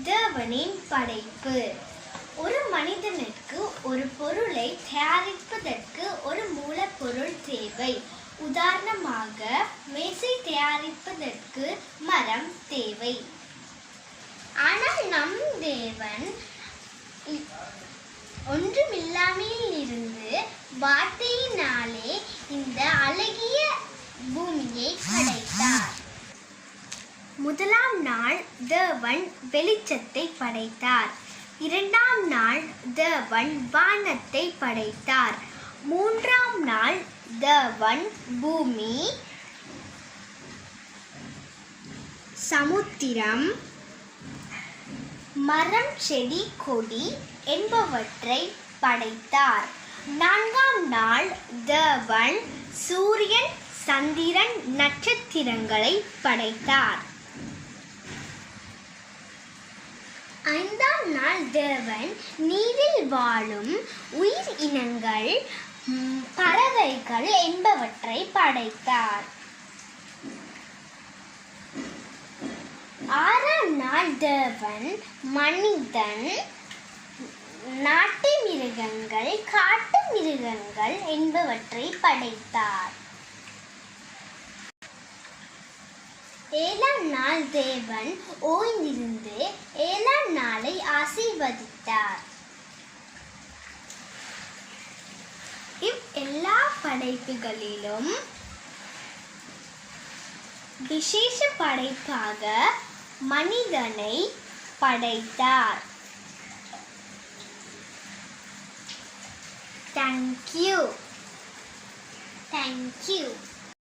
தேவனின் படைப்பு. ஒரு மனிதனுக்கு ஒரு பொருளை தயாரிப்பதற்கு ஒரு மூலப்பொருள் தேவை. உதாரணமாக, மேசை தயாரிப்பதற்கு மரம் தேவை. ஆனால் நம் தேவன் ஒன்றுமில்லாமல் இருந்து வார்த்தையினாலே இந்த அழகிய பூமியை படைத்தார். முதலாம் நாள் தேவன் வெளிச்சத்தை படைத்தார். இரண்டாம் நாள் தேவன் வானத்தை படைத்தார். மூன்றாம் நாள் தேவன் பூமி, சமுத்திரம், மரம், செடி, கொடி என்பவற்றை படைத்தார். நான்காம் நாள் தேவன் சூரியன், சந்திரன், நட்சத்திரங்களை படைத்தார். ஐந்தாம் நாள் தேவன் நீரில் வாழும் உயிர் இனங்கள், பறவைகள் என்பவற்றை படைத்தார். ஆறாம் நாள் தேவன் மனிதன், நாட்டு மிருகங்கள், காட்டு மிருகங்கள் என்பவற்றை படைத்தார். ஏழாம் நாள் தேவன் ஓய்ந்திருந்து ஏழாம் நாளை ஆசீர்வதித்தார். எல்லா படைப்புகளிலும் விசேஷ படைப்பாக மனிதனை படைத்தார். Thank you.